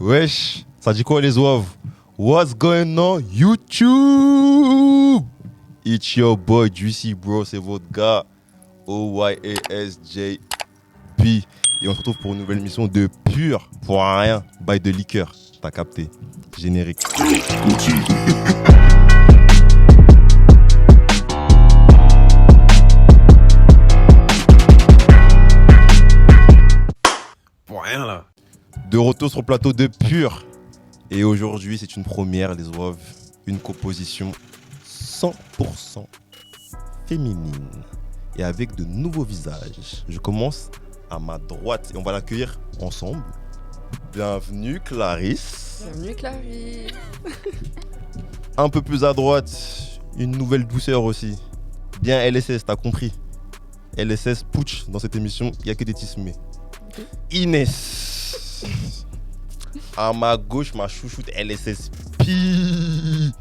Wesh, ça dit quoi les ouaves? What's going on YouTube? It's your boy Juicy Bro, c'est votre gars OYASJB. Et on se retrouve pour une nouvelle émission de Pur pour rien, by de liqueur. T'as capté? Générique. Pour rien là. De retour sur le plateau de Pur. Et aujourd'hui, c'est une première, les ouaves. Une composition 100% féminine. Et avec de nouveaux visages. Je commence à ma droite et on va l'accueillir ensemble. Bienvenue Clarisse. Bienvenue Clarisse. Un peu plus à droite, une nouvelle douceur aussi. Bien LSS, t'as compris. LSS, putsch, dans cette émission, il n'y a que des tismés. Inès. À ma gauche, ma chouchoute LSS. Pi.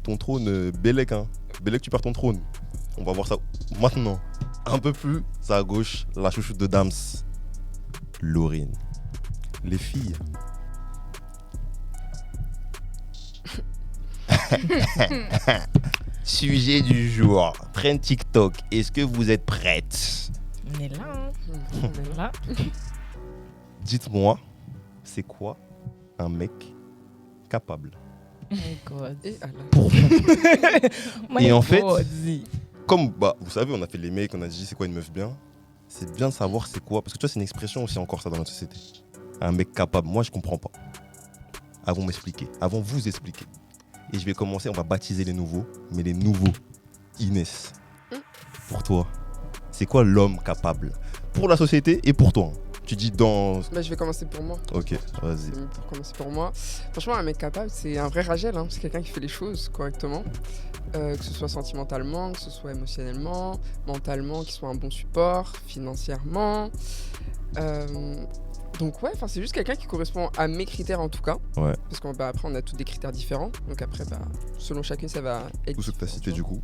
Ton trône, Bélec, hein. Bélec, tu perds ton trône. On va voir ça maintenant. Un peu plus à gauche, la chouchoute de Dams. Laurine. Les filles. Sujet du jour. Trend TikTok. Est-ce que vous êtes prêtes? On est là, hein. On est là. Dites-moi, c'est quoi un mec capable? Oh my God. Et alors, Pour vous. My Et en fait, God. comme vous savez, on a fait les mecs, on a dit c'est quoi une meuf bien. C'est bien de savoir c'est quoi, parce que tu vois, c'est une expression aussi encore ça dans notre société. Un mec capable, moi je comprends pas. Avant m'expliquer, avant vous expliquer. Et je vais commencer, on va baptiser les nouveaux, mais les nouveaux. Inès, pour toi, c'est quoi l'homme capable? Pour la société et pour toi. Tu dis dans... je vais commencer pour moi. Ok, vas-y. C'est mieux pour commencer pour moi. Franchement, un mec capable, c'est un vrai Ragel. Hein. C'est quelqu'un qui fait les choses correctement. Que ce soit sentimentalement, que ce soit émotionnellement, mentalement, qu'il soit un bon support, financièrement. Donc ouais, c'est juste quelqu'un qui correspond à mes critères en tout cas. Ouais. Parce qu'après, on a tous des critères différents. Donc après, selon chacun, ça va être Tout ce que tu as cité du coup.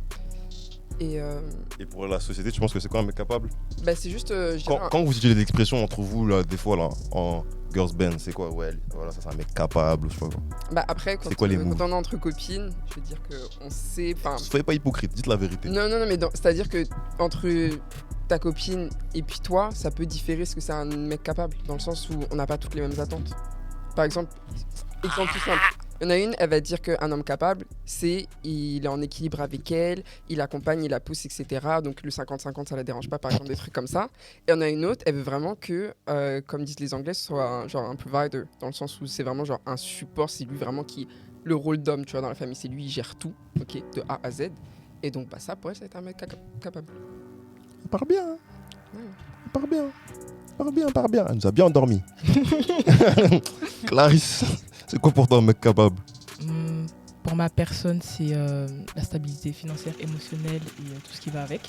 Et pour la société, tu penses que c'est quoi un mec capable? c'est juste... je dirais Quand vous utilisez des expressions entre vous, là, des fois, là, en girls band, c'est quoi? Ouais, voilà, ça c'est un mec capable, je sais pas quoi. après, quand, C'est quoi les moves? quand on est entre copines, je veux dire qu'on sait... Soyez pas hypocrite, dites la vérité. Non, mais c'est-à-dire que entre ta copine et puis toi, ça peut différer ce que c'est un mec capable, dans le sens où on n'a pas toutes les mêmes attentes. Par exemple tout simple. Il y en a une, elle va dire qu'un homme capable, il est en équilibre avec elle, il l'accompagne, il la pousse, etc. Donc le 50-50, ça la dérange pas, par exemple, des trucs comme ça. Et il y en a une autre, elle veut vraiment que, comme disent les Anglais, ce soit un provider, dans le sens où c'est vraiment genre un support, c'est lui vraiment qui... Le rôle d'homme, tu vois, dans la famille, c'est lui, il gère tout, ok, de A à Z. Et donc ça, pour elle, ça va être un mec capable. Il part bien, hein. Ouais. Il part bien. Il part bien. Elle nous a bien endormis. Clarisse, c'est quoi pour toi un mec capable? Pour ma personne, c'est la stabilité financière, émotionnelle et tout ce qui va avec.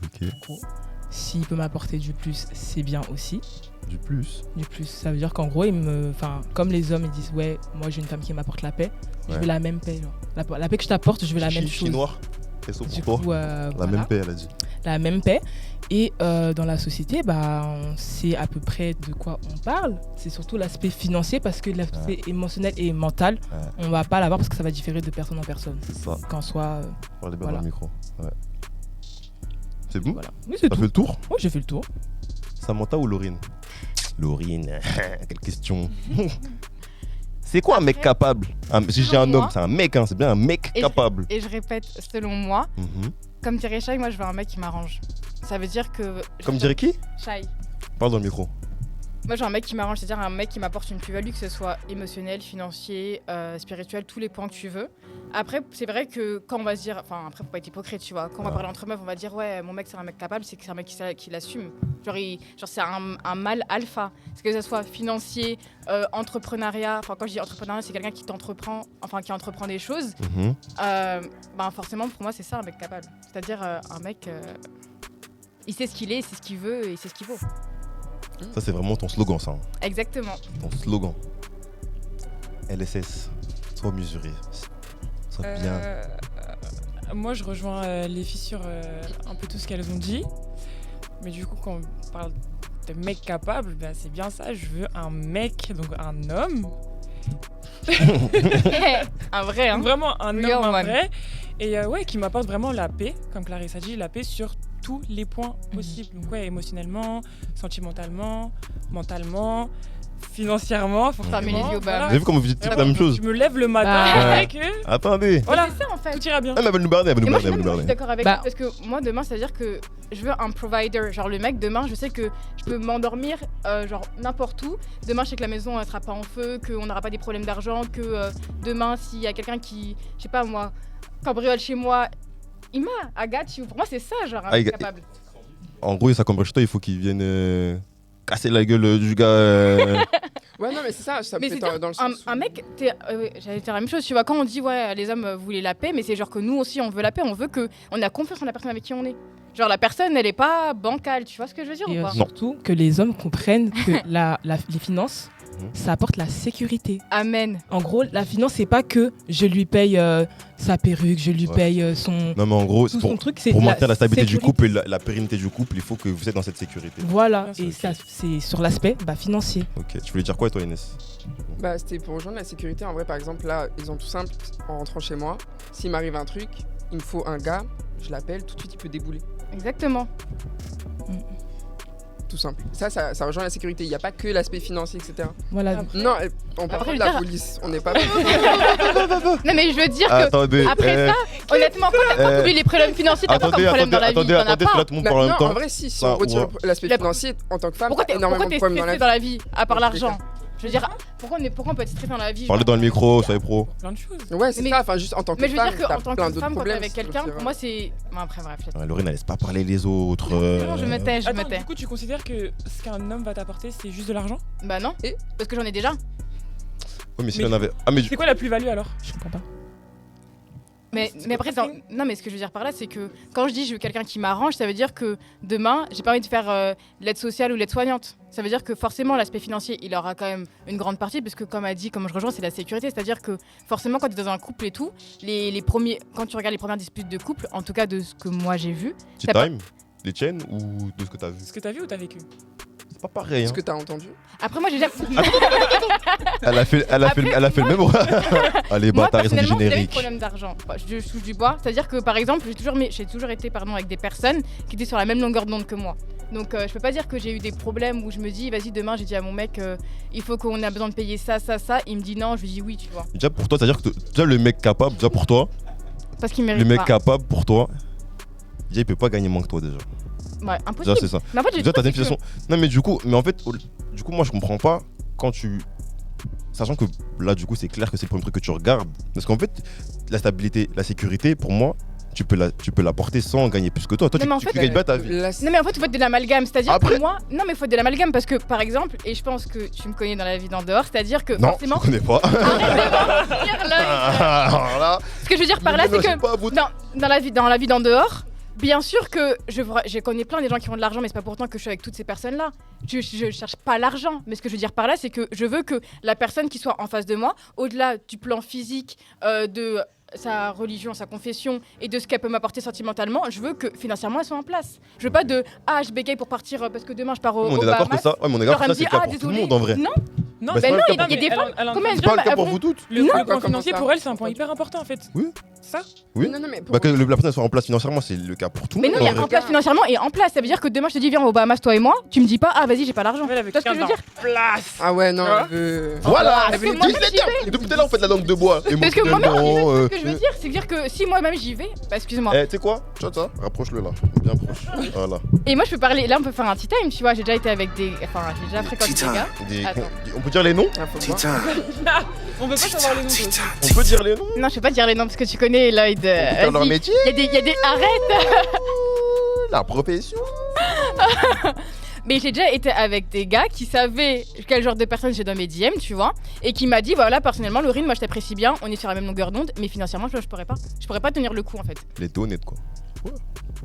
Ok. En gros, s'il peut m'apporter du plus, c'est bien aussi. Du plus. Du plus, ça veut dire qu'en gros, comme les hommes ils disent ouais, moi j'ai une femme qui m'apporte la paix, je Ouais. veux la même paix. Genre. La paix que je t'apporte, je veux la même chose. Noir. Qu'est-ce que Du pour coup, toi? La voilà. même paix, elle a dit. La même paix. Et dans la société, on sait à peu près de quoi on parle. C'est surtout l'aspect financier parce que l'aspect émotionnel et mental, on va pas l'avoir parce que ça va différer de personne en personne. C'est ça. Qu'en soit... Parlez bien Voilà. dans le micro. Ouais. C'est bon? voilà. Oui, c'est T'as tout. fait le tour? Oui, j'ai fait le tour. Samantha ou Laurine? Laurine, quelle question. C'est quoi un mec capable? Si j'ai un Selon homme, moi- c'est un mec, hein, c'est bien un mec Et capable. Et je répète, selon moi, Mhm. comme dirait Shai, moi je veux un mec qui m'arrange. Ça veut dire que... Comme dirait qui? Shai. Parle dans le micro. Moi je veux un mec qui m'arrange, c'est-à-dire un mec qui m'apporte une plus-value, que ce soit émotionnel, financier, spirituel, tous les points que tu veux. Après, c'est vrai que quand on va se dire... Enfin, après, faut pas être hypocrite, tu vois. Quand on va parler entre meufs, on va dire, ouais, mon mec c'est un mec capable, c'est que c'est un mec qui l'assume. Genre, c'est un mâle alpha. C'est que ce soit financier, entrepreneuriat... Enfin, quand je dis entrepreneuriat, c'est quelqu'un qui entreprend des choses. Mhm. Forcément, pour moi, c'est ça un mec capable. C'est-à-dire un mec, il sait ce qu'il est, il sait ce qu'il veut et il sait ce qu'il vaut. Ça, c'est vraiment ton slogan, ça. Hein. Exactement. Ton slogan. LSS, sois mesuré. Sois bien. Moi, je rejoins les filles sur un peu tout ce qu'elles ont dit. Mais du coup, quand on parle de mec capable, bah, c'est bien ça. Je veux un mec, donc un homme. Un vrai, hein. Vraiment un Real homme, un one. vrai. Et ouais, qui m'apporte vraiment la paix, comme Clarisse a dit, la paix sur tous les points possibles. Donc ouais, émotionnellement, sentimentalement, mentalement, financièrement, forcément. Fermez les yeux au bas. Vous avez vu comment vous dites toutes la même chose? Je me lève le matin Ah. avec eux. Attendez. Voilà, C'est ça en fait. tout ira bien. Ah, mais elle va nous barder, elle va nous Et moi, barder, elle va nous je suis barder. d'accord avec Bah. lui parce que moi demain, c'est-à-dire que je veux un provider. Genre le mec demain, je sais que je peux m'endormir genre n'importe où. Demain, je sais que la maison elle sera pas en feu, qu'on n'aura pas des problèmes d'argent, que demain, s'il y a quelqu'un qui, je sais pas moi, cambriole chez moi, il m'a, I got you. Pour moi, c'est ça, genre un Ah, mec il- capable. En gros, ça comme chez toi, il faut qu'il vienne casser la gueule du gars. Ouais, non, mais c'est ça, ça peut Mais c'est être dans le sens. où- un mec, j'allais dire la même chose, tu vois, quand on dit ouais, les hommes voulaient la paix, mais c'est genre que nous aussi on veut la paix, on veut que on a confiance en la personne avec qui on est. Genre la personne, elle est pas bancale, tu vois ce que je veux dire Et ou pas surtout que les hommes comprennent que les finances, ça apporte la sécurité. Amen. En gros, la finance, c'est pas que je lui paye sa perruque, je lui Ouais. paye son. Non, mais en gros, Tout pour, son truc, c'est pour maintenir la stabilité du sécurité. couple et la pérennité du couple, il faut que vous êtes dans cette sécurité. Voilà, Bien et sûr. ça, c'est sur l'aspect financier. Ok. Tu voulais dire quoi, toi, Inès? Bah, c'était pour rejoindre la sécurité. En vrai, par exemple, là, exemple tout simple, en rentrant chez moi, s'il m'arrive un truc, il me faut un gars, je l'appelle, tout de suite, il peut débouler. Exactement. Tout simple. Ça rejoint la sécurité. Il n'y a pas que l'aspect financier, etc. Voilà. Non, on Après, parle je de veux la dire- police. On n'est pas. Non mais je veux dire que Attendez. après ça, honnêtement, quand t'as les problèmes financiers, t'as pas comme problème dans la vie, t'en as attendez, pas. là, tout le monde Bah, parle en même non, en temps. vrai, si Ça, on retire ouais. l'aspect La- financier, en tant que femme, Pourquoi t'as t'es énormément de problèmes dans la stressé vie. dans la vie, à part Dans tous les l'argent? Je veux dire, pourquoi on peut être stressé dans la vie? Parlez genre, dans le micro, soyez pro. Plein de choses. Ouais, c'est Mais- ça. Enfin, juste en tant que Mais je veux femme, dire t'as qu'en tant plein que d'autres femme, quand t'es problèmes. avec si tu quelqu'un, veux pour moi c'est. Bon, après, bref. Ouais, Laurine, elle laisse pas parler les autres. Non, je me tais, je me Attends, tais. du coup, tu considères que ce qu'un homme va t'apporter, c'est juste de l'argent? Bah non, Et parce que j'en ai déjà. Oui, mais si Mais on avait. Ah, mais C'est quoi la plus-value alors? Je comprends pas. Mais après, non, mais ce que je veux dire par là, c'est que quand je dis je veux quelqu'un qui m'arrange, ça veut dire que demain, j'ai pas envie de faire l'aide sociale ou l'aide soignante. Ça veut dire que forcément, l'aspect financier, il aura quand même une grande partie, parce que comme a dit, comme je rejoins, c'est la sécurité. C'est-à-dire que forcément, quand tu es dans un couple et tout, les premiers, quand tu regardes les premières disputes de couple, en tout cas de ce que moi j'ai vu, Tea t'as pas- time, les tiennes ou de ce que t'as vu? Ce que t'as vu ou t'as vécu? C'est pas pareil. Hein. Ce que t'as entendu. après moi j'ai jamais. Elle a fait le même. Allez, Moi, bâtard, ils sont des personnellement, j'ai jamais eu de génériques. problème d'argent. Bah, je touche du bois. C'est-à-dire que, par exemple, j'ai toujours été avec des personnes qui étaient sur la même longueur d'onde que moi. Donc, je peux pas dire que j'ai eu des problèmes où je me dis, vas-y, demain, j'ai dit à mon mec, il faut qu'on a besoin de payer ça, ça, ça. Il me dit non, je lui dis oui, tu vois. Déjà, pour toi, c'est-à-dire que déjà, le mec capable, déjà pour toi, Parce qu'il le mérite mec pas. capable pour toi, déjà, il peut pas gagner moins que toi déjà. Ouais, Déjà, impossible. c'est ça. Mais en fait, j'ai Déjà, dit, t'as c'est une que- situation. Non, mais du coup, moi, je comprends pas quand tu. Sachant que là, du coup, c'est clair que c'est le premier truc que tu regardes. Parce qu'en fait, la stabilité, la sécurité, pour moi, tu peux l'apporter sans gagner plus que toi. Toi, Non, mais en tu fait, gagnes bien ta vie. Non mais en fait il faut être de l'amalgame, c'est-à-dire Après- que moi, non mais il faut être de l'amalgame parce que par exemple, et je pense que tu me connais dans la vie d'en dehors, c'est-à-dire que Non, forcément, je connais pas. arrête de mentir, là. Alors là, Ce que je veux dire par là, c'est que pas à bout de- dans la vie d'en dehors, bien sûr que je connais plein des gens qui ont de l'argent, mais c'est pas pourtant que je suis avec toutes ces personnes-là. Je cherche pas l'argent, mais ce que je veux dire par là, c'est que je veux que la personne qui soit en face de moi, au-delà du plan physique, de sa religion, sa confession et de ce qu'elle peut m'apporter sentimentalement, je veux que financièrement elle soit en place. Je veux pas de je bégaye pour partir parce que demain je pars au On est d'accord que Bahamas. ça, ouais, mais on est d'accord que elle me ça, c'est dit, le cas pour tout le désolé. monde en vrai. Non, Non, Bah, c'est ben pas non, le cas il y a des mais femmes. elle- Combien de C'est pas gens le cas pour elles vous toutes. Le Non. point Comment financier ça pour elle, c'est un point hyper important en fait. Oui. Ça? Oui. Non, non, mais pour- Bah, que la personne soit en place financièrement, c'est le cas pour tout le Mais monde. non, il y en a vrai. en place financièrement et en place. Ça veut dire que demain je te dis viens au Bahamas toi et moi, tu me dis pas vas-y j'ai pas l'argent. Tu Elle avec vois ce que je veux dire? place. Ah ouais, non, Tu vois elle veut. Voilà, Parce elle que veut moi, dire, même, j'y vais. depuis tout à l'heure, on fait de la langue de bois. Parce que moi-même, émotionnellement, ce que je veux dire, c'est dire que si moi-même j'y vais, bah excuse-moi. Eh, tu sais quoi? Tu vois ça? Rapproche-le là, bien proche. Voilà. Et moi je peux parler, là on peut faire un tea time, tu vois, j'ai déjà été avec des. Enfin, j'ai déjà fréquenté des gars. Attends. On peut dire les noms? Ah, faut voir. On veut pas savoir les noms. toi aussi. On peut dire les noms? Non, je peux pas dire les noms parce que tu connais Lloyd. On peut faire leur Vas-y. métier? Il y a des. Arrête! La profession? Mais j'ai déjà été avec des gars qui savaient quel genre de personne j'ai dans mes DM, tu vois, et qui m'a dit voilà, personnellement, Laurine, moi je t'apprécie bien, on est sur la même longueur d'onde, mais financièrement, je pourrais pas. Je pourrais pas tenir le coup en fait. Les deux honnêtes quoi.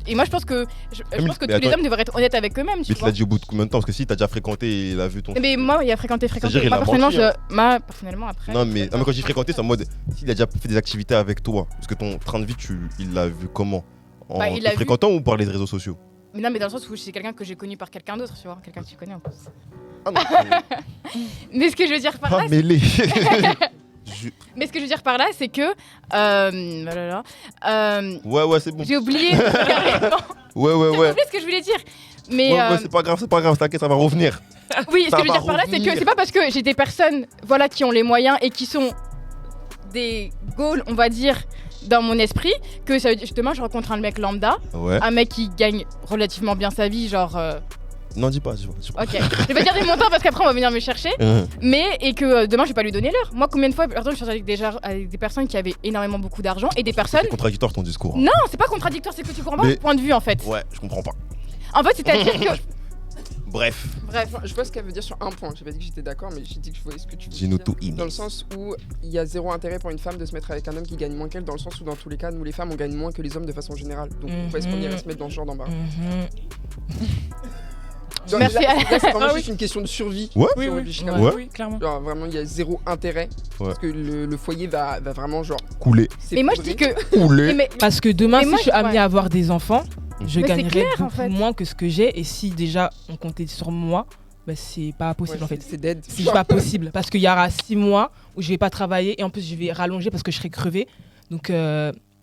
Et moi je pense que mais tous attends. les hommes devraient être honnêtes avec eux-mêmes, tu Mais tu vois. l'as dit au bout de combien de temps? Parce que si t'as déjà fréquenté et il a vu ton. Mais moi, il a fréquenté. C'est-à-dire, il Moi a personnellement, menti, hein. moi, personnellement après. Non mais quand je dis fréquenté, c'est en mode s'il a déjà fait des activités avec toi. Parce que ton train de vie, il l'a vu comment? En Bah, il te l'a vu. fréquentant ou par les réseaux sociaux? Mais non, mais dans le sens où c'est quelqu'un que j'ai connu par quelqu'un d'autre, tu vois. Quelqu'un que tu connais en plus. Ah non, Mais ce que je veux dire par pas là, mêlé. mais ce que je veux dire par là, c'est que. Ouais, c'est bon. J'ai oublié carrément. Ouais. J'ai oublié ce que je voulais dire. Mais Ouais, c'est pas grave, t'inquiète, ça va revenir. oui, ce ça que je veux va dire par là, c'est que revenir. c'est pas parce que j'ai des personnes, voilà, qui ont les moyens et qui sont des goals, on va dire, dans mon esprit, que ça veut dire demain je rencontre un mec lambda, Ouais. un mec qui gagne relativement bien sa vie, genre. Non, dis pas. Ok, je vais pas dire des montants parce qu'après on va venir me chercher. Mais et que demain je vais pas lui donner l'heure. Moi, combien de fois, pardon, je suis avec des personnes qui avaient énormément beaucoup d'argent et des personnes. C'est contradictoire ton discours. Non, c'est pas contradictoire, c'est que tu comprends pas Mais- mon point de vue en fait. Ouais, je comprends pas. En fait, c'est-à-dire que. Bref. Bref. Je vois ce qu'elle veut dire sur un point. J'ai pas dit que j'étais d'accord, mais j'ai dit que je voyais ce que tu veux Gino dire. to him. Dans le sens où il y a zéro intérêt pour une femme de se mettre avec un homme qui gagne moins qu'elle, dans le sens où dans tous les cas, nous les femmes on gagne moins que les hommes de façon générale. Donc pourquoi est-ce qu'on irait se mettre dans ce genre d'embarras Genre, Merci. là, c'est vraiment Ah juste une question de survie. Ouais. si on réfléchit comme Ouais. ça. Oui, clairement. Genre vraiment il y a zéro intérêt parce que le foyer va vraiment genre Coulé. Mais moi je dis que. Coulé. Mais, Parce que demain, Mais si moi, je suis je- amenée à avoir des enfants, je Mais c'est gagnerai clair, en beaucoup fait. moins que ce que j'ai. Et si déjà on comptait sur moi, bah, c'est pas possible ouais, en fait. c'est dead. C'est pas possible parce qu'il y aura 6 mois où je vais pas travailler et en plus je vais rallonger parce que je serai crevée. Donc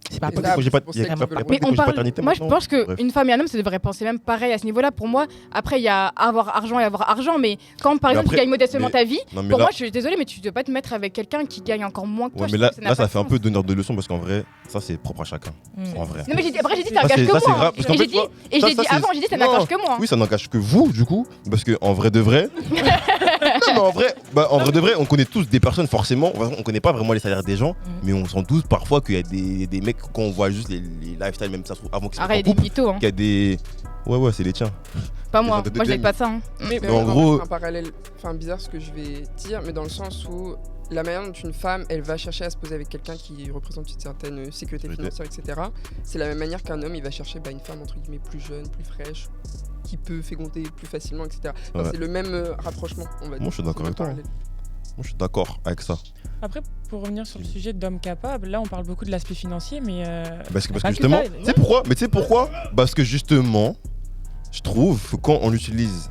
c'est pas Et possible. là, J'ai pas- c'est pour y a ça pas- qu'ils y a veulent pas- pas. mais on congé parle. paternité Moi je maintenant. pense Bref. qu'une femme et un homme ça devrait penser même pareil à ce niveau-là. Pour moi, après il y a avoir argent et avoir argent. Mais quand par Mais exemple tu après- gagnes modestement mais- ta vie, Non, mais pour là, moi je suis désolée, mais tu dois pas te mettre avec quelqu'un qui gagne encore moins que toi. ouais, Je mais trouve là, que ça n'a là, pas ça de fait un sens. peu donneur de leçons parce qu'en vrai, ça c'est propre à chacun. Mm. En vrai. Non mais après j'ai dit ça Ça, n'engage c'est- que ça, c'est moi. grave, parce qu'en Et fait, j'ai tu dit vois, et je ça, l'ai dit c'est- avant, j'ai dit ça Non. n'engage que moi. Oui, ça n'engage que vous, du coup, parce que en vrai de vrai, non, mais en vrai de vrai, on connaît tous des personnes forcément. On connaît pas vraiment les salaires des gens, mais on s'en doute parfois qu'il y a des mecs quand on voit juste les lifestyles, même ça se trouve avant qu'ils soient en Arrête des couple, mythos, hein. qu'il y a des. Ouais, c'est les tiens. Pas moi. Des gens de Moi je deuxième. pas de ça. Hein. Mais en gros- c'est un parallèle bizarre ce que je vais dire, mais dans le sens où la manière dont une femme elle va chercher à se poser avec quelqu'un qui représente une certaine sécurité financière, etc., c'est la même manière qu'un homme il va chercher une femme entre guillemets plus jeune, plus fraîche, qui peut féconder plus facilement, etc. Enfin, Ouais. c'est le même rapprochement, on va dire. Moi, je suis d'accord C'est le avec toi. parallèle. Moi, je suis d'accord avec ça. Après, pour revenir sur le sujet d'hommes capables, là on parle beaucoup de l'aspect financier, mais Parce que Pas que justement, ça, tu sais pourquoi? Mais tu sais pourquoi? Parce que justement, je trouve que quand on utilise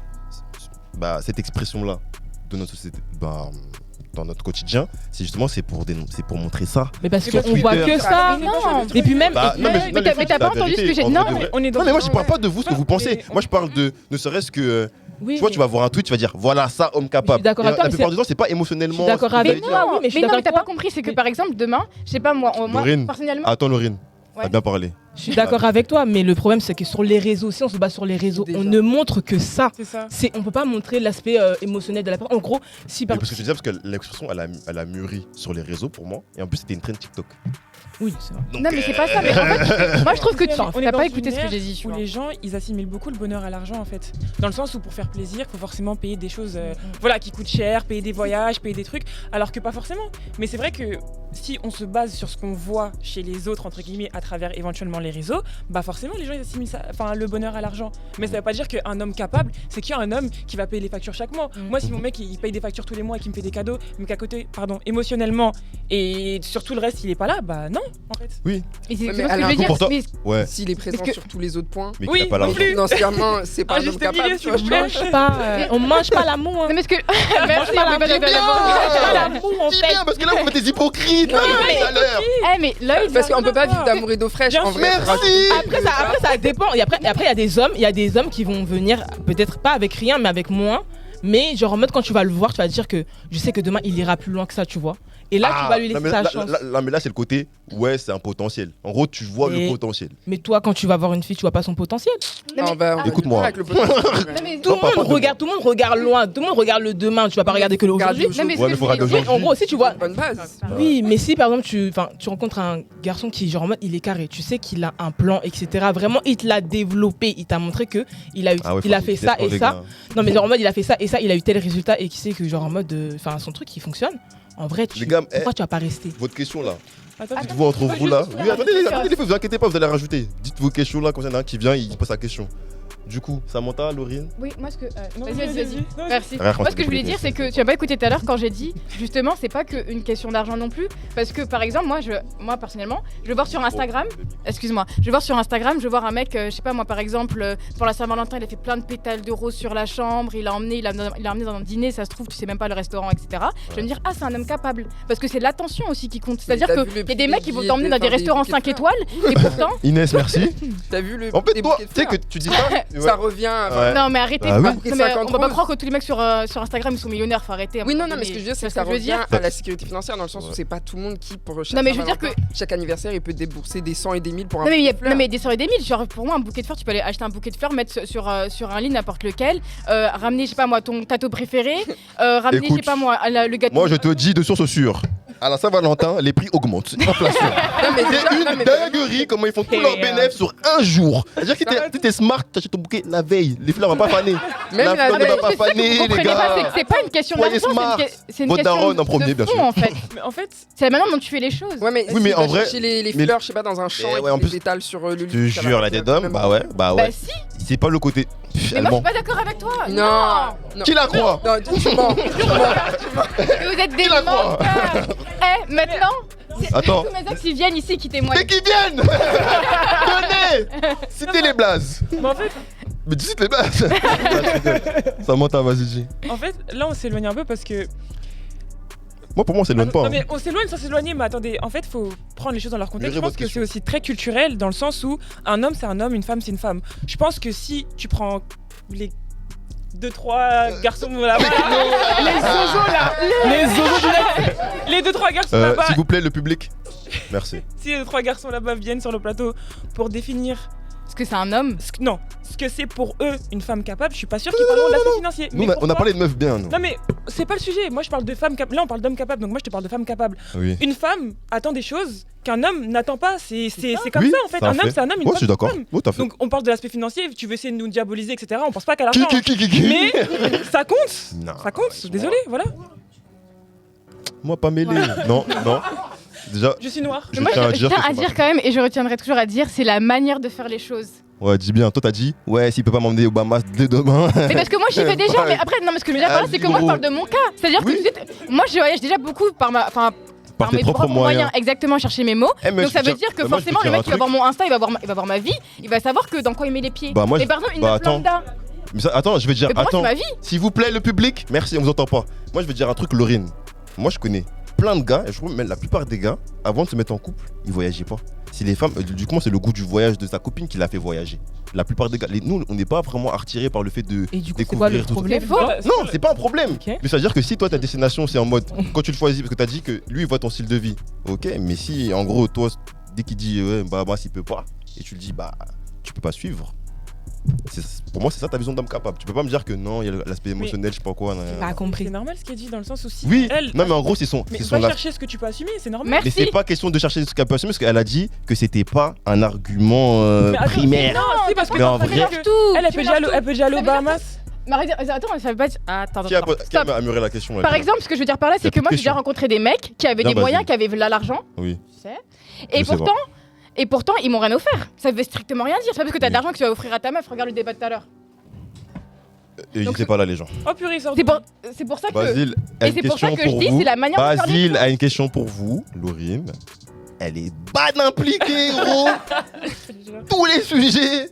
cette expression-là de notre société, dans notre quotidien, c'est pour montrer ça. Mais parce Sur qu'on voit Twitter. que ça. Mais non. Et puis même. Bah, et puis non, même- mais mais t'as pas entendu ce que j'ai dit. en Non, vrai de mais vrai. on est dans Non, mais moi, je Ouais. parle pas de vous, ce que vous pensez. Mais Moi, je parle de ne serait-ce que. oui, Tu vois, mais- tu vas voir un tweet, tu vas dire voilà ça, homme capable. d'accord Et avec toi, la mais plupart c'est- du temps, c'est pas Je suis émotionnellement. d'accord ce que vous avec allez toi. dire. Oui, mais je suis Mais non, d'accord mais t'as avec pas toi. compris, c'est que Mais- par exemple demain, je sais pas moi Laurine. personnellement. Attends, Laurine, Ouais. t'as bien parlé. Je suis d'accord avec toi, mais le problème c'est que sur les réseaux, si on se base sur les réseaux, Déjà. on ne montre que ça. c'est ça. On peut pas montrer l'aspect émotionnel de la personne. En gros, si par Mais parce que je te disais, parce que l'expression, elle a mûri sur les réseaux pour moi. Et en plus, c'était une trend TikTok. oui, c'est vrai. Donc, Non mais c'est pas ça. Mais en fait, moi je trouve que tu On est t'as dans pas une écouté ce que ère j'ai dit. tu Où vois. les gens, ils assimilent beaucoup le bonheur à l'argent en fait. Dans le sens où pour faire plaisir, faut forcément payer des choses voilà, qui coûtent cher, payer des voyages, payer des trucs, alors que pas forcément. Mais c'est vrai que si on se base sur ce qu'on voit chez les autres, entre guillemets, à travers éventuellement les réseaux, bah forcément les gens ils assimilent ça, enfin, le bonheur à l'argent. Mais ça veut pas dire qu'un homme capable, c'est qu'il y a un homme qui va payer les factures chaque mois. Moi, si mon mec il paye des factures tous les mois et qu'il me fait des cadeaux, mais qu'à côté, émotionnellement et sur tout le reste il est pas là, bah non en fait. Oui, Et c'est Ouais, mais exactement ce à que je veux l'inverse, dire. pour toi- mais- ouais. S'il est présent Parce que- sur tous les autres points, Mais Oui, qui n'a pas non l'argent. plus. financièrement, c'est pas Un un homme juste capable. milieu, tu vois, s'il je vous pense. plaît. mange pas, on mange pas l'amour. hein. Non mais ce que. On Merci, mange pas on l'amour. peut pas bien. dire On mange pas l'amour en Dis fait. bien, parce que là, vous faites des hypocrites. là, depuis tout à l'heure. Eh mais l'œil. Parce qu'on peut pas vivre d'amour et d'eau fraîche. Bien En sûr. vrai, Merci. rajouter- Après ça dépend. Et après il y a des hommes qui vont venir peut-être pas avec rien mais avec moins. Mais genre en mode quand tu vas le voir, tu vas te dire que je sais que demain il ira plus loin que ça, tu vois. Et là tu vas lui non, laisser mais sa là, chance. mais là, c'est le côté, ouais, c'est un potentiel. En gros, tu vois Et- le potentiel. Mais toi quand tu vas voir une fille, tu vois pas son potentiel. Ah, on va Écoute-moi. avec le potentiel. Non mais Tout le parle pas monde de regarde, tout le monde regarde loin, tout le monde regarde le demain. Tu vas pas regarder que Regarde l'aujourd'hui. le Non, mais jour. Ouais, mais faut regarder Oui, Oui, aujourd'hui. en gros, si tu vois, Bonne base. oui, mais si par exemple tu rencontres un garçon qui genre en mode il est carré, tu sais qu'il a un plan, etc. Vraiment, il te l'a développé, il t'a montré que il a eu, Ah ouais, il a faut fait des ça efforts, et les ça. gars. Non mais genre en mode il a fait ça et ça, il a eu tel résultat et qui sait que genre en mode, enfin son truc il fonctionne. En vrai, Les gars, pourquoi tu vas pas rester? Votre question là, Attends, dites-vous entre moi, vous je là. juste Oui, la attendez, rajouter, attendez, vous inquiétez pas, vous allez rajouter. Dites vos questions là, comme ça, il y en a un qui vient, il pose sa question. Du coup, Samantha, Laurine. Oui, moi ce que. Non, Vas-y. Non, Merci. Frère, Moi, ce que je voulais dire, c'est que tu n'as pas écouté tout à l'heure quand j'ai dit, justement, c'est pas qu'une question d'argent non plus. Parce que, par exemple, moi personnellement, je vais voir sur Instagram, je vais voir un mec, je sais pas, moi, par exemple, pour la Saint-Valentin, il a fait plein de pétales de rose sur la chambre, il l'a emmené dans un dîner, ça se trouve, tu sais même pas le restaurant, etc. Je vais me dire, ah, c'est un homme capable. Parce que c'est l'attention aussi qui compte. C'est-à-dire t'as vu qu'il le y a des mecs qui vont billet t'emmener dans des des restaurants bouquets de 5 fleurs. étoiles, et pourtant. Inès, merci. T'as vu le En fait, les toi, bouquets de tu sais que fleurs tu dis ça. Ça revient. Ouais. Non mais arrêtez, Bah oui. Non, mais 50 on va pas roses. croire que tous les mecs sur Instagram ils sont millionnaires, faut arrêter. Oui, non, mais ce que je veux dire, c'est que ça je veux revient dire. à la sécurité financière dans le sens où c'est pas tout le monde qui, pour chaque Non, mais je veux dire Saint-Valentin, chaque anniversaire, il peut débourser des 100 et des 1000 pour un Non mais, bouquet de fleurs. non mais des centaines et des mille, genre pour moi un bouquet de fleurs, tu peux aller acheter un bouquet de fleurs, mettre sur un lit n'importe lequel, ramener je sais pas moi ton gâteau préféré, ramener je Écoute, sais pas moi le gâteau. Moi, je te dis de source sûre. À la Saint-Valentin, les prix augmentent. Inflation. Non, mais déjà, C'est non, une mais- dinguerie comment ils font tous leurs bénéfices sur un jour. C'est-à-dire que si t'es smart, t'achètes ton bouquet la veille. Les fleurs vont pas faner. Même La la fleur ne va veille. pas Vous faner, les comprenez pas, gars. c'est pas une question Soyez d'argent, smart. c'est une Votre question daronne en premier, de bien fond, sûr. en fait. Mais en fait, C'est la manière dont tu fais les choses. Ouais, mais Oui, mais si en t'as vrai- cherché les mais- fleurs, je sais pas, dans un champ Mais et ouais, en que les plus- étales sur le lit. Je te ça va jure, la faire tête d'homme, même- bah ouais. Bah si, C'est pas le côté. mais Elle moi je ment. suis pas d'accord avec toi. Non. Qui la croit? Non, tu mens. Mais vous êtes des la croit menteurs. Maintenant, Attends. tous mes ex ils viennent ici qui témoignent. Mais qui viennent? Venez! Citez les blazes. mais en fait, Mais cite les blazes. Samantha, vas-y, dis. là on s'éloigne un peu parce que. Moi, pour moi, on s'éloigne pas. Non hein. mais on s'éloigne sans s'éloigner, mais attendez, en fait faut prendre les choses dans leur contexte. Murez Je pense votre que c'est question. aussi très culturel dans le sens où un homme c'est un homme, une femme c'est une femme. Je pense que si tu prends les 2-3 garçons là-bas, les zozos là, les zozos du net, les 2-3 garçons là-bas, S'il vous plaît, le public. Merci. si les 2-3 garçons là-bas viennent sur le plateau pour définir Parce que c'est un homme. ce que c'est pour eux une femme capable, je suis pas sûr qu'ils parleront de l'aspect financier. Nous, Mais on a parlé de meufs bien, nous. Non mais c'est pas le sujet, moi je parle de femmes capables, là on parle d'hommes capables, donc moi je te parle de femmes capables. Oui. Une femme attend des choses qu'un homme n'attend pas, c'est comme Oui, ça en fait, un homme c'est un homme, une Ouais, femme je suis c'est une d'accord. femme. Ouais, t'as fait. Donc on parle de l'aspect financier, tu veux essayer de nous diaboliser etc, on pense pas qu'à l'argent. Qui Mais ça compte, Non. ça compte, désolé, voilà. Moi, pas mêlé. Non. Déjà, Je suis noire. je Moi tiens à je dire tiens que à c'est dire quand même, et je retiendrai toujours à dire, c'est la manière de faire les choses. Ouais, dis bien. Toi, t'as dit, ouais, s'il peut pas m'emmener au Bahamas dès demain. Mais parce que moi j'y vais déjà, Pareil. mais après, non, mais ce que je veux dire par là, c'est que moi je parle de mon cas. C'est-à-dire Oui. que moi je voyage déjà beaucoup par Par tes mes propres moyens. exactement, chercher mes mots. Eh, mais Donc je ça peux veut dire que bah, moi, je peux forcément, le dire un mec qui va truc. voir mon Insta, il va voir ma vie, il va savoir que dans quoi il met les pieds. Bah, moi, Mais je- par exemple, une bah, meuf attends. lambda, Mais ça, attends, je vais dire. mais pour moi c'est Attends, ma vie. s'il vous plaît, le public. Merci, on vous entend pas. Moi, je vais dire un truc, Laurine. Moi, je connais plein de gars, et je trouve même la plupart des gars, avant de se mettre en couple, ils voyageaient pas. Si les femmes, du coup, c'est le goût du voyage de sa copine qui l'a fait voyager. La plupart des gars, nous, on n'est pas vraiment attirés par le fait de Et du coup, c'est quoi découvrir le tout ça. problème C'est faux. Non, c'est pas un problème. Ok. Mais ça veut dire que si toi ta destination c'est en mode quand tu le choisis parce que t'as dit que lui il voit ton style de vie, ok. Mais si en gros toi dès qu'il dit ouais bah moi s'il peut pas et tu le dis bah tu peux pas suivre. Pour moi c'est ça ta vision d'homme capable. Tu peux pas me dire que non il y a l'aspect émotionnel je sais pas quoi. nan, nan, J'ai nan. pas compris. C'est normal ce qu'elle dit dans le sens où si Oui. elle. Non mais en gros c'est son Mais c'est va son chercher ce que tu peux assumer, c'est normal. Merci. mais c'est pas question de chercher ce qu'elle peut assumer parce qu'elle a dit que c'était pas un argument Mais attends, primaire. Non, si parce que Mais en ça vrai- veut dire que Tout. elle peut déjà aller Ça aux veut dire Bahamas. Mais attends, ça veut pas dire. Attends. Qui a Stop. amuré la question là, Par là exemple, ce que je veux dire par là, c'est Y a que moi plus de j'ai déjà question. rencontré des mecs qui avaient Bien, des moyens, vas-y. qui avaient là l'argent, Oui. tu sais. Je Et sais pourtant, ils m'ont rien offert. Ça veut strictement rien dire. C'est pas parce que t'as Oui. de l'argent que tu vas offrir à ta meuf. Regarde le débat de tout à l'heure. Et Donc, j'étais pas là les gens. Oh purée, sort. C'est pour ça que. Basile a Et une c'est pour ça question que je pour dis, vous. c'est la manière de faire les Basile choses. a une question pour vous, Laurine. Elle est bad impliquée, gros. Tous les sujets.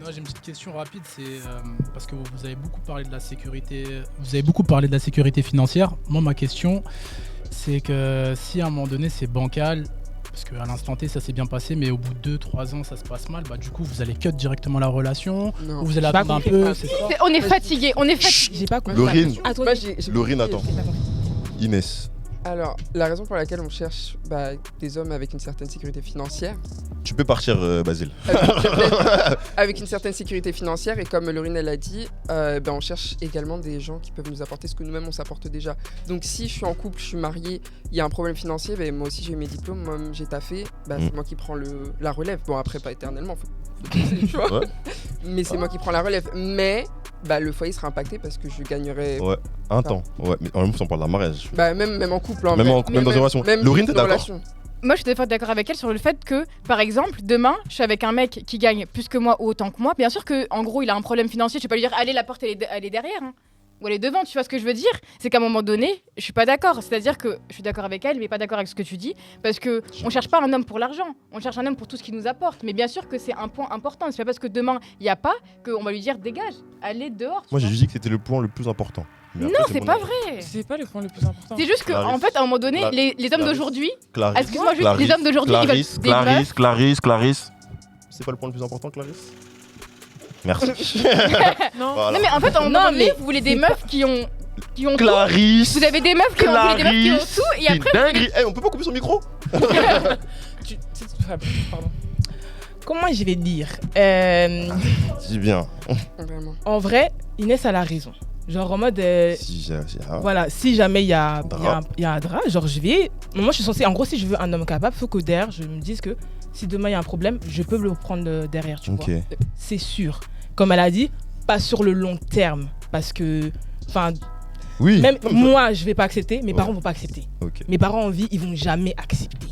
Non, j'ai une petite question rapide, c'est parce que vous avez beaucoup parlé de la sécurité, vous avez beaucoup parlé de la sécurité financière. Moi, ma question, c'est que si à un moment donné c'est bancal, parce qu'à l'instant T ça s'est bien passé, mais au bout de 2-3 ans ça se passe mal, bah du coup vous allez cut directement la relation, Non. ou vous allez J'ai pas attendre un compris. peu, c'est ça. On est fatigué, on est fatigué. J'ai pas compris. Laurine. Attends, Moi, j'ai Laurine, compris, attends. j'ai pas compris. Inès, Alors, la raison pour laquelle on cherche des hommes avec une certaine sécurité financière, tu peux partir, Basile. avec une certaine sécurité financière, et comme Laurine elle a dit, on cherche également des gens qui peuvent nous apporter ce que nous-mêmes on s'apporte déjà. Donc si je suis en couple, je suis mariée, il y a un problème financier, moi aussi j'ai mes diplômes, moi j'ai taffé, c'est moi qui prends la relève. Bon après pas éternellement, faut penser, tu vois. Ouais. Mais c'est moi qui prends la relève. Mais le foyer sera impacté parce que je gagnerai. Ouais, un temps. Ouais, mais en même temps, on parle d'un mariage. Même en couple. Hein, Même dans une relation. Même Laurine, dans t'es une d'accord? relation. moi, je suis d'accord avec elle sur le fait que, par exemple, demain, je suis avec un mec qui gagne plus que moi ou autant que moi. Bien sûr que, en gros, il a un problème financier. Je vais pas lui dire, allez, la porte, elle est derrière. Hein. Ou elle est devant, tu vois ce que je veux dire? C'est qu'à un moment donné, je suis pas d'accord. C'est-à-dire que je suis d'accord avec elle, mais pas d'accord avec ce que tu dis. Parce que on cherche pas un homme pour l'argent. On cherche un homme pour tout ce qu'il nous apporte. Mais bien sûr que c'est un point important. C'est pas parce que demain, il y a pas qu'on va lui dire, dégage, allez dehors. Moi, j'ai juste dit que c'était le point le plus important. Mais Non, après, c'est mon pas avis. vrai. C'est pas le point le plus important. C'est juste que, Clarisse. en fait, à un moment donné, Cla- les hommes Clarisse. d'aujourd'hui, Clarisse. excuse-moi juste, les hommes d'aujourd'hui, ils veulent des meufs. Clarisse. C'est pas le point le plus important, Clarisse? Merci. Non. Voilà. Non, mais en fait, à un Non, moment donné, mais vous voulez des meufs qui ont tout. Clarisse. Vous avez des meufs qui ont, vous voulez des meufs qui ont Clarisse. tout, et C'est après, une dinguerie. Eh, on peut pas couper son micro? Pardon. Comment je vais dire Dis bien. Vraiment. En vrai, Inès elle a raison. Genre en mode, voilà, si jamais il y a un drap, genre je vais. Moi je suis censée, en gros, si je veux un homme capable, faut que derrière je me dise que si demain il y a un problème, je peux le prendre derrière, tu Ok. vois. C'est sûr. Comme elle a dit, pas sur le long terme. Parce que, enfin, Oui. même Non, mais moi je vais pas accepter, mes Ouais. parents vont pas accepter. Ok. Mes parents en vie, ils vont jamais accepter.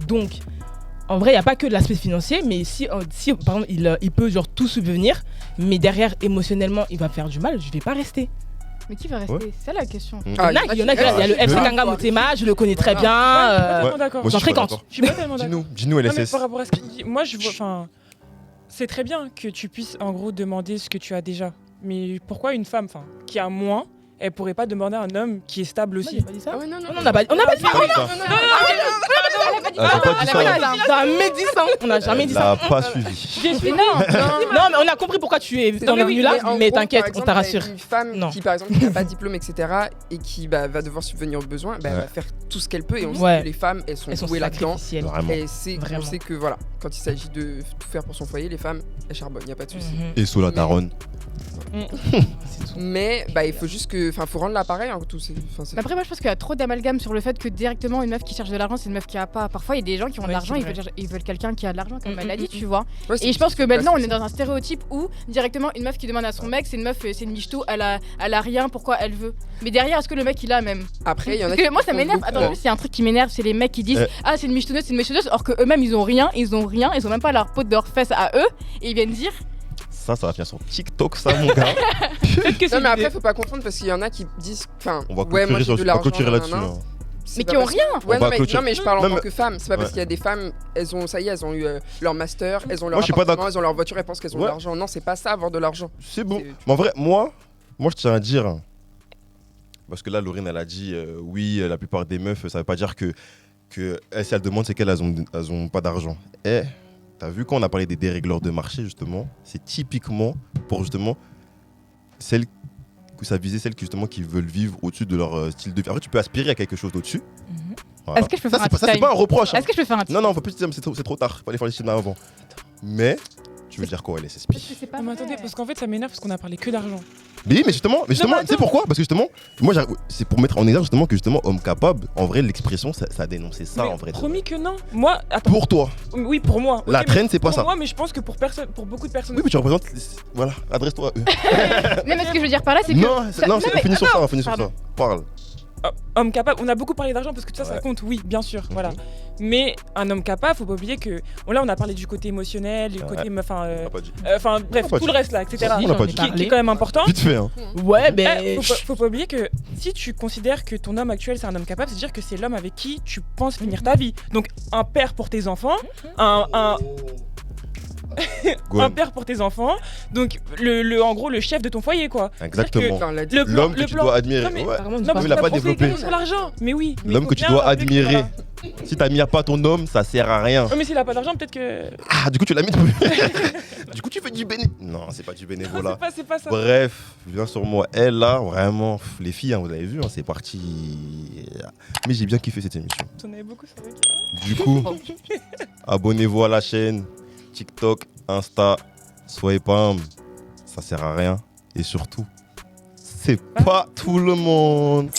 Donc, en vrai, il n'y a pas que l'aspect financier, mais si par exemple, il peut genre tout subvenir, mais derrière, émotionnellement, il va me faire du mal, je vais pas rester. Mais qui va rester? Ouais. C'est ça la question. Mm. Ah, Il y en a, il y a le Ah, FC ouais. Kanga Motema, je le connais très bien. Je suis pas tellement d'accord. Moi aussi, J'en je suis pas fréquente. d'accord. Je suis pas tellement d'accord. Dis-nous Non, mais LSS. par rapport à ce qu'il dit, moi je vois, enfin, c'est très bien que tu puisses en gros demander ce que tu as déjà. Mais pourquoi une femme, enfin, qui a moins, elle pourrait pas demander à un homme qui est stable Moi, aussi? j'ai pas dit ça. Ah ouais, non, non. On n'a pas dit ça. Elle a pas dit ça. Jamais dit ça. On n'a jamais dit Elle ça. a pas suivi. Mais non, Non, mais on a compris pourquoi tu es Non, mais venu oui, là, en mais gros, t'inquiète, par on exemple, t'a avec rassuré. Une femme Non. qui, par exemple, n'a pas de diplôme, etc., et qui va devoir subvenir aux besoins, elle Ouais. va faire tout ce qu'elle peut. Et on Ouais. sait que les femmes, elles sont Elles sont douées là-dedans. sacrificielles. Vraiment. Et on Vraiment. sait que voilà, quand il s'agit de tout faire pour son foyer, les femmes, elles charbonnent, il n'y a pas de souci. Mhm. Et Sola Taron. C'est tout. Mais bah, il faut juste que. Enfin, faut rendre l'appareil. Hein, tout, c'est Après, moi, je pense qu'il y a trop d'amalgame sur le fait que directement une meuf qui cherche de l'argent, c'est une meuf qui a pas. Parfois, il y a des gens qui ont de Ouais, l'argent, c'est ils veulent quelqu'un qui a de l'argent, comme elle a dit, Mm. tu vois. Ouais, c'est- Et je pense que c'est maintenant, pas on est dans un stéréotype où directement une meuf qui demande à son mec, c'est une meuf, c'est une michto, elle a rien, pourquoi elle veut. Mais derrière, est-ce que le mec il a même? Après, il y en a Parce que qui moi, ça font m'énerve. beaucoup, Attends, hein. juste, il y a un truc qui m'énerve, c'est les mecs qui disent ah, c'est une michetonneuse, alors que eux-mêmes ils ont rien, ils ont même pas leur peau de leurs fesses à eux, et ils viennent dire Ça va finir sur TikTok, ça, mon gars. Peut-être que c'est Non, mais après, l'idée. faut pas confondre parce qu'il y en a qui disent. Enfin, On va ouais, moi clôturer j'ai de on va l'argent. clôturer là-dessus. nanana. hein. C'est mais pas qui ont parce- rien. Ouais, On va non, mais, clôturer. non, mais je parle en Non, tant mais- que femme. C'est pas parce Ouais. qu'il y a des femmes, elles ont, ça y est, elles ont eu leur master, elles ont leur Moi, je suis pas appartement, d'accord. elles ont leur voiture, elles pensent qu'elles ont de Ouais. l'argent. Non, c'est pas ça, avoir de l'argent. C'est bon. C'est- Mais en vrai, moi, je tiens à dire. Parce que là, Laurine, elle a dit oui, la plupart des meufs, ça veut pas dire que elles, si elles demandent, c'est qu'elles ont pas d'argent. Eh, t'as vu quand on a parlé des dérégleurs de marché, justement, c'est typiquement pour justement celles que ça visait celles qui veulent vivre au-dessus de leur style de vie. Après, tu peux aspirer à quelque chose d'au-dessus. Mhm. Voilà. Est-ce que je peux Ça, faire un c'est pas- ça, petit c'est pas un time reproche. hein. Est-ce que je peux faire un Non, non, faut plus dire, c'est trop tard. Fallait faire les signes avant. Mais, tu veux dire quoi, LSSP? c'est pas Non, mais vrai. attendez, parce qu'en fait ça m'énerve parce qu'on a parlé que d'argent. Mais justement, tu sais attends. pourquoi? Parce que justement, moi, c'est pour mettre en exergue justement que justement, homme capable, en vrai, l'expression, ça a dénoncé ça, Mais en vrai. promis que non. Moi, attends. Pour toi, Oui, pour moi. la ok, traîne, c'est pas pour ça. moi, mais je pense que pour beaucoup de personnes. Oui, mais tu représentes. Voilà, adresse-toi à eux. Non, mais ce que je veux dire par là, c'est que. Non, Non, on mais- finit sur ça, on finit sur pardon. ça. Parle. Homme capable, on a beaucoup parlé d'argent parce que ça Ouais. compte, oui, bien sûr, Mhm. voilà. Mais un homme capable, faut pas oublier que là on a parlé du côté émotionnel, du Ouais. côté, On n'a pas dit. bref, On a pas tout dit. le reste là, etc. On n'a pas j'en ai dit. Qui est quand même important. Vite fait, hein. Ouais, Eh, ben. faut pas oublier que si tu considères que ton homme actuel c'est un homme capable, c'est-à-dire que c'est l'homme avec qui tu penses finir ta vie. Donc un père pour tes enfants, un Go on. père pour tes enfants, donc en gros le chef de ton foyer quoi. Exactement. Enfin, on l'a dit. Le plan- L'homme que le tu plan- dois admirer. Non, mais- Ouais. Apparemment, Non, pas- parce il a que pas t'as pensé développé. que sur l'argent. Mais oui. mais L'homme faut que tu bien dois rappeler que, admirer. voilà. Si t'admires pas ton homme, ça sert à rien. Oh, mais s'il a pas d'argent, peut-être que. Ah, du coup, tu l'as mis. Du coup, tu fais du bénévolat. Non, c'est pas du bénévolat. C'est pas ça. Bref, viens sur moi. Elle, là, vraiment, les filles, hein, vous avez vu, hein, c'est parti. Mais j'ai bien kiffé cette émission. T'en avais beaucoup sur le cœur. Du coup, abonnez-vous à la chaîne, TikTok, Insta, soyez pas humble, ça sert à rien. Et surtout, c'est pas tout le monde.